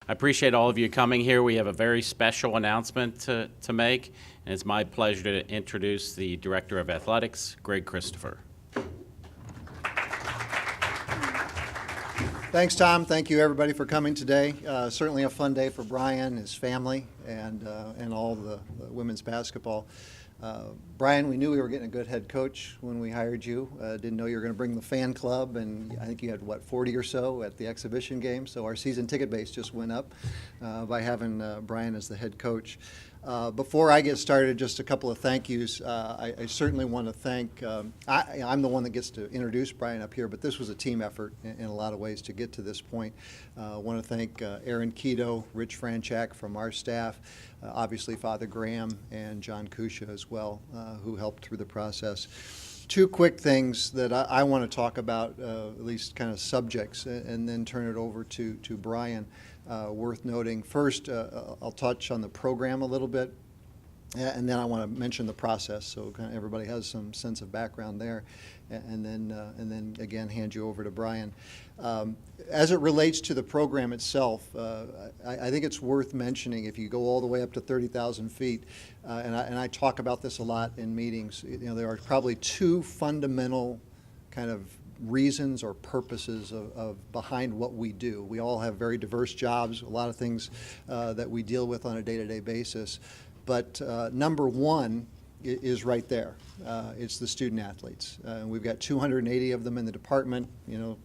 I appreciate all of you coming here. We have a very special announcement to make, and it's my pleasure to introduce the Director of Athletics, Greg Christopher. Thanks, Tom. Thank you, everybody, for coming today. Certainly a fun day for Brian, his family, and all the women's basketball. Brian, we knew we were getting a good head coach when we hired you. Didn't know you were going to bring the fan club, and I think you had, 40 or so at the exhibition game. So our season ticket base just went up by having Brian as the head coach. Before I get started, just a couple of thank yous. I certainly want to thank, I'm the one that gets to introduce Brian up here, but this was a team effort in a lot of ways to get to this point. I want to thank Aaron Keto, Rich Franchak from our staff, obviously Father Graham and John Kusha as well, who helped through the process. Two quick things that I want to talk about, at least kind of subjects, and then turn it over to Brian. Worth noting. First, I'll touch on the program a little bit, and then I want to mention the process, so kind of everybody has some sense of background there, and then again hand you over to Brian. As it relates to the program itself, I think it's worth mentioning, if you go all the way up to 30,000 feet, and I talk about this a lot in meetings. There are probably two fundamental kind of reasons or purposes of behind what we do. We all have very diverse jobs, a lot of things that we deal with on a day-to-day basis. But number one is right there. It's the student athletes. We've got 280 of them in the department,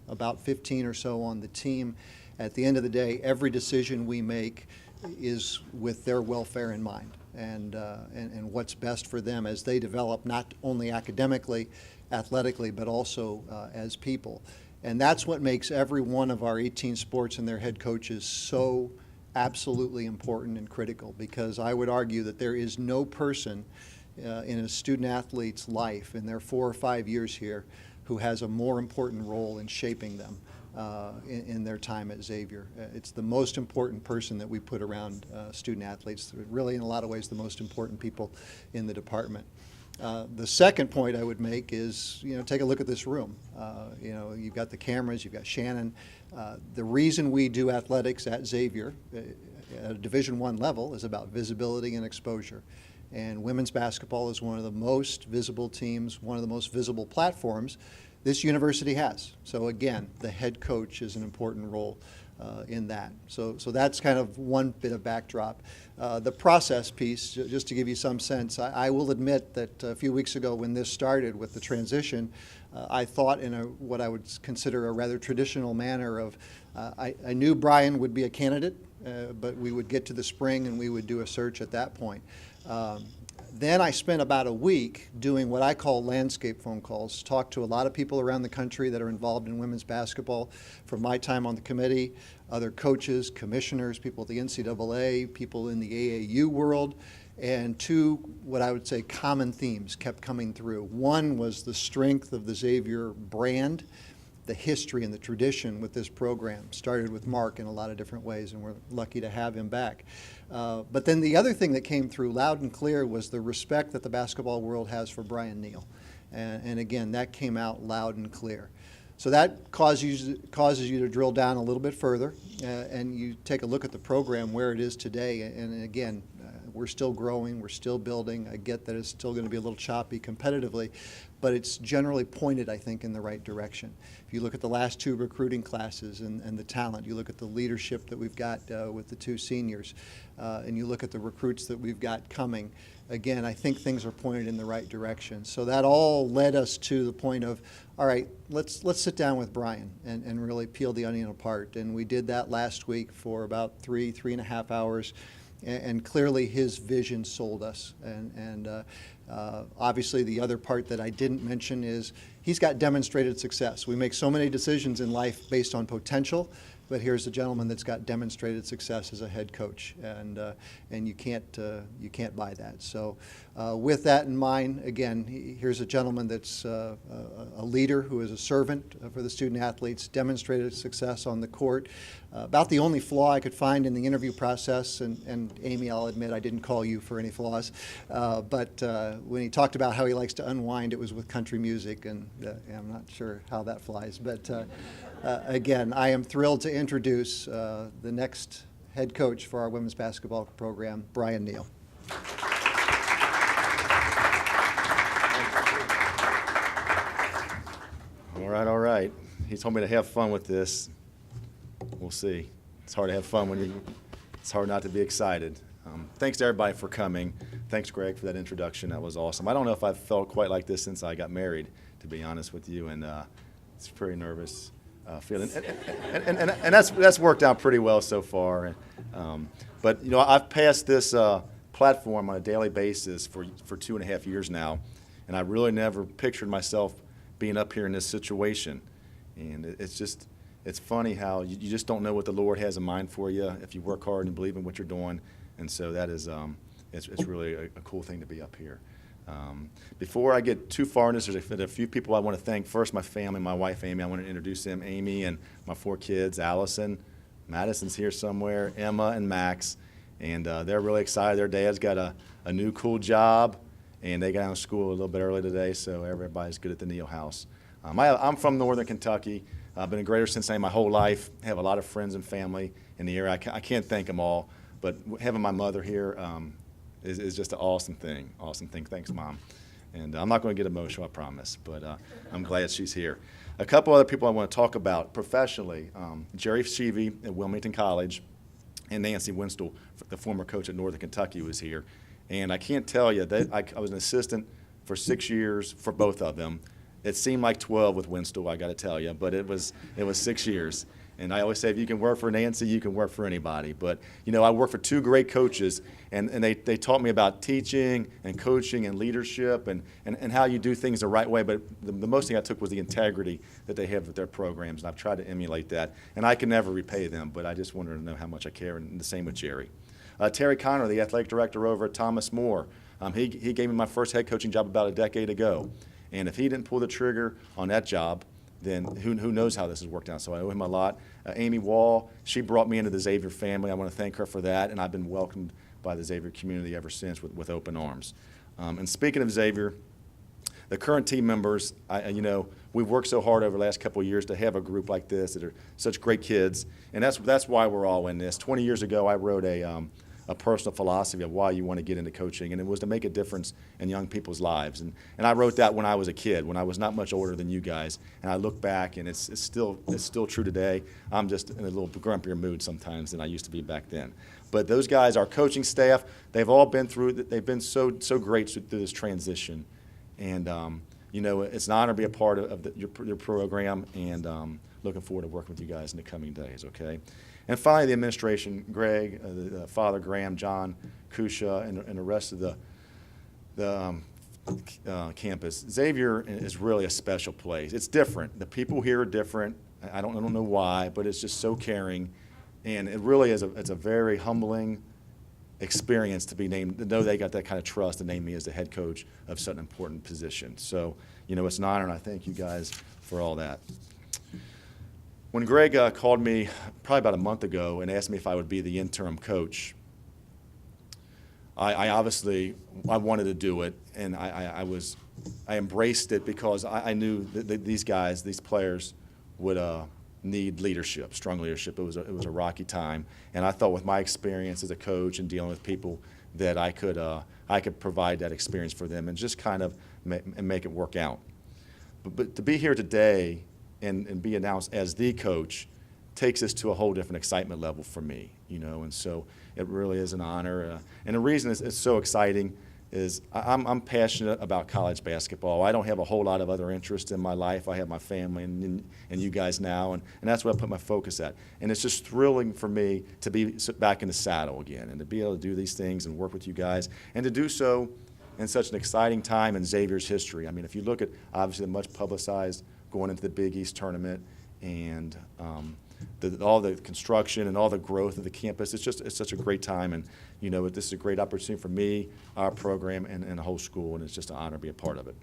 about 15 or so on the team. At the end of the day, every decision we make is with their welfare in mind and what's best for them as they develop, not only academically, athletically, but also as people. And that's what makes every one of our 18 sports and their head coaches so absolutely important and critical, because I would argue that there is no person in a student athlete's life in their 4 or 5 years here who has a more important role in shaping them in their time at Xavier. It's the most important person that we put around student athletes, really in a lot of ways the most important people in the department. The second point I would make is, take a look at this room. You've got the cameras, you've got Shannon. The reason we do athletics at Xavier at a Division I level is about visibility and exposure. And women's basketball is one of the most visible teams, one of the most visible platforms this university has. So again, the head coach is an important role in that. So that's kind of one bit of backdrop. The process piece, just to give you some sense, I will admit that a few weeks ago when this started with the transition, I thought in what I would consider a rather traditional manner of, I knew Brian would be a candidate, but we would get to the spring and we would do a search at that point. Then I spent about a week doing what I call landscape phone calls, talked to a lot of people around the country that are involved in women's basketball from my time on the committee, other coaches, commissioners, people at the NCAA, people in the AAU world, and two, what I would say, common themes kept coming through. One was the strength of the Xavier brand, the history and the tradition with this program. Started with Mark in a lot of different ways, and we're lucky to have him back. But then the other thing that came through loud and clear was the respect that the basketball world has for Brian Neal. And again, that came out loud and clear. So that causes you to drill down a little bit further, and you take a look at the program where it is today. And again, we're still growing, we're still building. I get that it's still going to be a little choppy competitively, but it's generally pointed, I think, in the right direction. If you look at the last two recruiting classes and the talent, you look at the leadership that we've got with the two seniors, and you look at the recruits that we've got coming, again, I think things are pointed in the right direction. So that all led us to the point of, all right, let's sit down with Brian and really peel the onion apart. And we did that last week for about three and a half hours. And clearly his vision sold us. And obviously the other part that I didn't mention is he's got demonstrated success. We make so many decisions in life based on potential, but here's a gentleman that's got demonstrated success as a head coach, and you can't buy that. So with that in mind, again, here's a gentleman that's a leader who is a servant for the student athletes, demonstrated success on the court. About the only flaw I could find in the interview process, and Amy, I'll admit I didn't call you for any flaws, but when he talked about how he likes to unwind, it was with country music, and I'm not sure how that flies. But again, I am thrilled to introduce the next head coach for our women's basketball program, Brian Neal. All right. He told me to have fun with this. We'll see. It's hard to have fun it's hard not to be excited. Thanks to everybody for coming. Thanks, Greg, for that introduction. That was awesome. I don't know if I've felt quite like this since I got married, to be honest with you, and it's pretty nervous feeling. And that's worked out pretty well so far. But, you know, I've passed this platform on a daily basis for 2.5 years now, and I really never pictured myself being up here in this situation. And it's funny how you just don't know what the Lord has in mind for you if you work hard and believe in what you're doing. And so that is, it's really a cool thing to be up here. Before I get too far in this, there's a few people I want to thank. First, my family, my wife, Amy. I want to introduce them, Amy and my 4 kids, Allison, Madison's here somewhere, Emma and Max. And they're really excited. Their dad's got a new cool job, and they got out of school a little bit early today, so everybody's good at the Neal house. I'm from Northern Kentucky. I've been in Greater Cincinnati my whole life. Have a lot of friends and family in the area. I can't thank them all, but having my mother here is just an awesome thing. Awesome thing. Thanks, Mom. And I'm not going to get emotional, I promise, but I'm glad she's here. A couple other people I want to talk about professionally. Jerry Xavier at Wilmington College and Nancy Winstel, the former coach at Northern Kentucky, was here. And I can't tell you, I was an assistant for 6 years for both of them. It seemed like 12 with Winstel, I got to tell you, but it was 6 years. And I always say, if you can work for Nancy, you can work for anybody. But, you know, I worked for 2 great coaches, and they taught me about teaching and coaching and leadership and how you do things the right way. But the most thing I took was the integrity that they have with their programs, and I've tried to emulate that. And I can never repay them, but I just wanted to know how much I care, and the same with Jerry. Terry Connor, the athletic director over at Thomas More, he gave me my first head coaching job about a decade ago. And if he didn't pull the trigger on that job, then who knows how this has worked out. So I owe him a lot. Amy Wall, she brought me into the Xavier family. I want to thank her for that, and I've been welcomed by the Xavier community ever since with open arms. And speaking of Xavier, the current team members, you know, we've worked so hard over the last couple of years to have a group like this that are such great kids, and that's why we're all in this. 20 years ago, I wrote a personal philosophy of why you want to get into coaching, and it was to make a difference in young people's lives. And I wrote that when I was a kid, when I was not much older than you guys. And I look back, and it's still true today. I'm just in a little grumpier mood sometimes than I used to be back then. But those guys, our coaching staff, they've been so great through this transition. And you know, it's an honor to be a part of your program, and looking forward to working with you guys in the coming days. Okay. And finally, the administration, Greg, Father Graham, John, Kusha, and the rest of the campus. Xavier is really a special place. It's different. The people here are different. I don't know why, but it's just so caring. And it really is it's a very humbling experience to be named, to know they got that kind of trust to name me as the head coach of such an important position. So, you know, it's an honor, and I thank you guys for all that. When Greg called me probably about a month ago and asked me if I would be the interim coach, I obviously wanted to do it, and I embraced it because I knew that these guys, these players, would need leadership, strong leadership. It was a rocky time, and I thought with my experience as a coach and dealing with people that I could provide that experience for them and just kind of make it work out. But to be here today and be announced as the coach takes us to a whole different excitement level for me, you know, and so it really is an honor. And the reason it's so exciting is I'm passionate about college basketball. I don't have a whole lot of other interests in my life. I have my family and you guys now, and that's where I put my focus at. And it's just thrilling for me to be back in the saddle again and to be able to do these things and work with you guys, and to do so in such an exciting time in Xavier's history. I mean, if you look at obviously the much publicized going into the Big East tournament and all the construction and all the growth of the campus, it's such a great time. And, you know, this is a great opportunity for me, our program, and the whole school, and it's just an honor to be a part of it.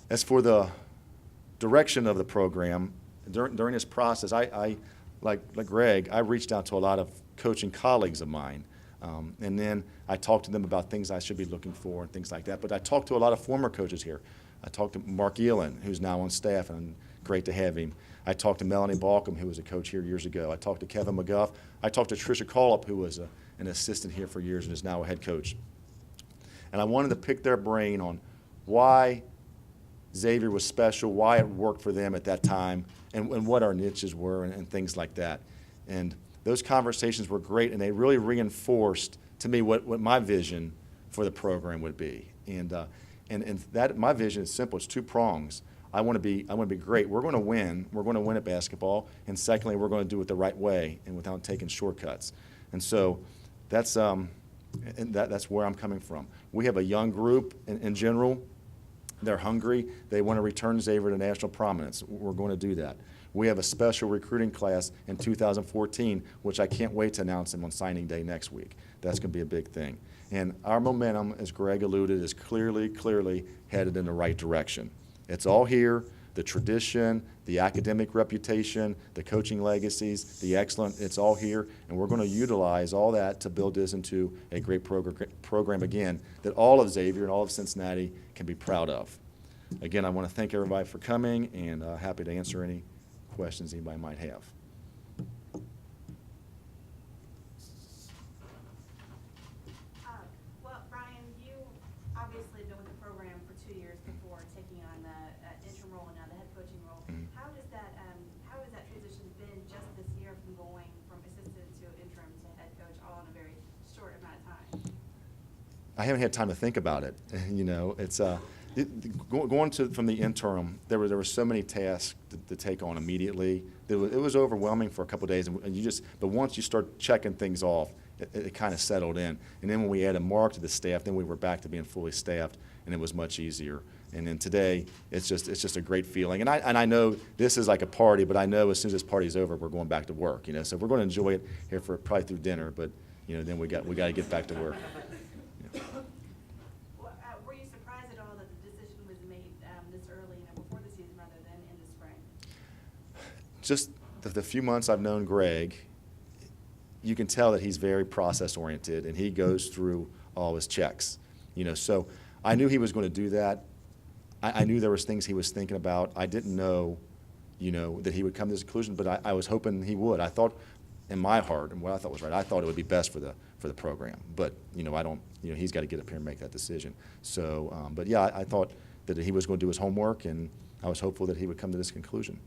As for the direction of the program, during this process, I like Greg, I reached out to a lot of coaching colleagues of mine. And then I talked to them about things I should be looking for and things like that. But I talked to a lot of former coaches here. I talked to Mark Elan, who's now on staff, and great to have him. I talked to Melanie Balcom, who was a coach here years ago. I talked to Kevin McGuff. I talked to Tricia Collup, who was an assistant here for years and is now a head coach. And I wanted to pick their brain on why Xavier was special, why it worked for them at that time, and what our niches were and things like that. And those conversations were great, and they really reinforced to me what my vision for the program would be. And that my vision is simple. It's two prongs. I want to be great. We're going to win. We're going to win at basketball. And secondly, we're going to do it the right way and without taking shortcuts. And so that's where I'm coming from. We have a young group in general. They're hungry. They want to return Xavier to national prominence. We're going to do that. We have a special recruiting class in 2014, which I can't wait to announce them on signing day next week. That's going to be a big thing. And our momentum, as Greg alluded, is clearly headed in the right direction. It's all here. The tradition, the academic reputation, the coaching legacies, the excellence, it's all here. And we're going to utilize all that to build this into a great program again that all of Xavier and all of Cincinnati can be proud of. Again, I want to thank everybody for coming, and happy to answer any questions anybody might have. Well, Brian, you obviously have been with the program for 2 years before taking on the interim role and now the head coaching role. Mm-hmm. How has that transition been just this year from going from assistant to interim to head coach all in a very short amount of time? I haven't had time to think about it. You know, it's going from the interim. There were so many tasks to take on immediately. It was overwhelming for a couple of days, and but once you start checking things off, it kind of settled in. And then when we added Mark to the staff, then we were back to being fully staffed, and it was much easier. And then today, it's just a great feeling. And I know this is like a party, but I know as soon as this party's over, we're going back to work. You know, so we're going to enjoy it here for probably through dinner, but you know, then we got to get back to work. Were you surprised at all that the decision was made this early, before the season rather than in the spring? Just the few months I've known Greg, you can tell that he's very process-oriented, and he goes through all his checks. You know, so I knew he was going to do that. I knew there was things he was thinking about. I didn't know, you know, that he would come to this conclusion, but I was hoping he would. I thought, in my heart, and what I thought was right, I thought it would be best for the program. But you know, he's got to get up here and make that decision. So, but yeah, I thought that he was going to do his homework, and I was hopeful that he would come to this conclusion.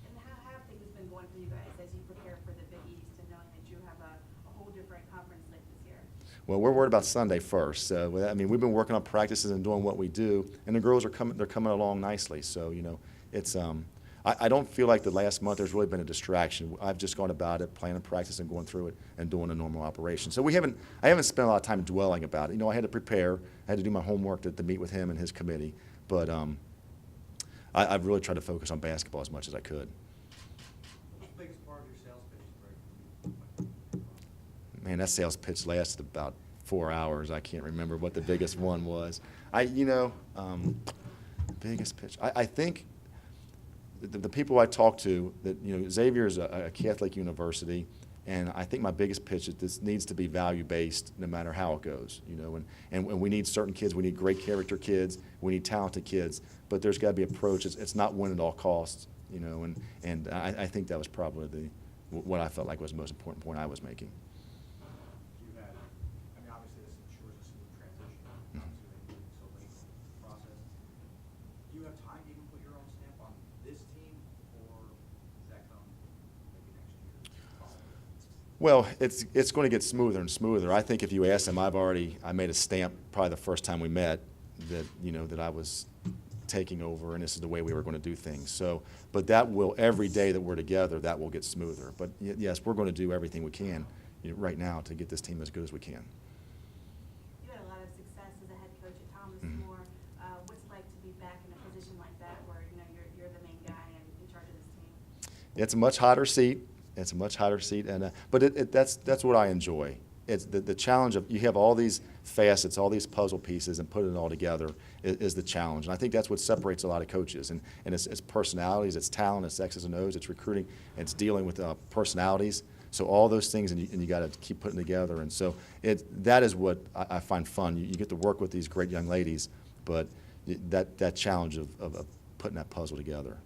And how have things been going for you guys as you prepare for the Big East and knowing that you have a whole different conference like this year? Well, we're worried about Sunday first. I mean, we've been working on practices and doing what we do, and the girls are coming along nicely. So, you know, it's I don't feel like the last month there's really been a distraction. I've just gone about it, playing and practice and going through it and doing a normal operation. So I haven't spent a lot of time dwelling about it. You know, I had to prepare. I had to do my homework to meet with him and his committee. But I've really tried to focus on basketball as much as I could. What's the biggest part of your sales pitch, Greg? Man, that sales pitch lasted about 4 hours. I can't remember what the biggest one was. Biggest pitch. I think the people I talk to, that, you know, Xavier is a Catholic university, and I think my biggest pitch is this needs to be value-based no matter how it goes. You know, and we need certain kids. We need great character kids. We need talented kids. But there's got to be an approach. It's not win at all costs. You know, and I think that was probably what I felt like was the most important point I was making. You had, I mean, obviously this ensures a smooth transition, obviously they moved so late in the process. Do you have time to even put your own stamp on this team, or does that come maybe next year? Well, it's going to get smoother and smoother. I think if you ask him, I made a stamp probably the first time we met that, you know, that I was taking over and this is the way we were going to do things. So, but that will, every day that we're together, that will get smoother. But yes, we're going to do everything we can, you know, right now to get this team as good as we can. You had a lot of success as a head coach at Thomas More. What's it like to be back in a position like that where, you know, you're the main guy and in charge of this team? It's a much hotter seat. It's a much hotter seat, and but that's what I enjoy. It's the challenge of, you have all these facets, all these puzzle pieces, and putting it all together is the challenge. And I think that's what separates a lot of coaches. And it's personalities, it's talent, it's X's and O's, it's recruiting, it's dealing with personalities. So all those things, and you got to keep putting together. And so that is what I find fun. You get to work with these great young ladies, but that challenge of putting that puzzle together.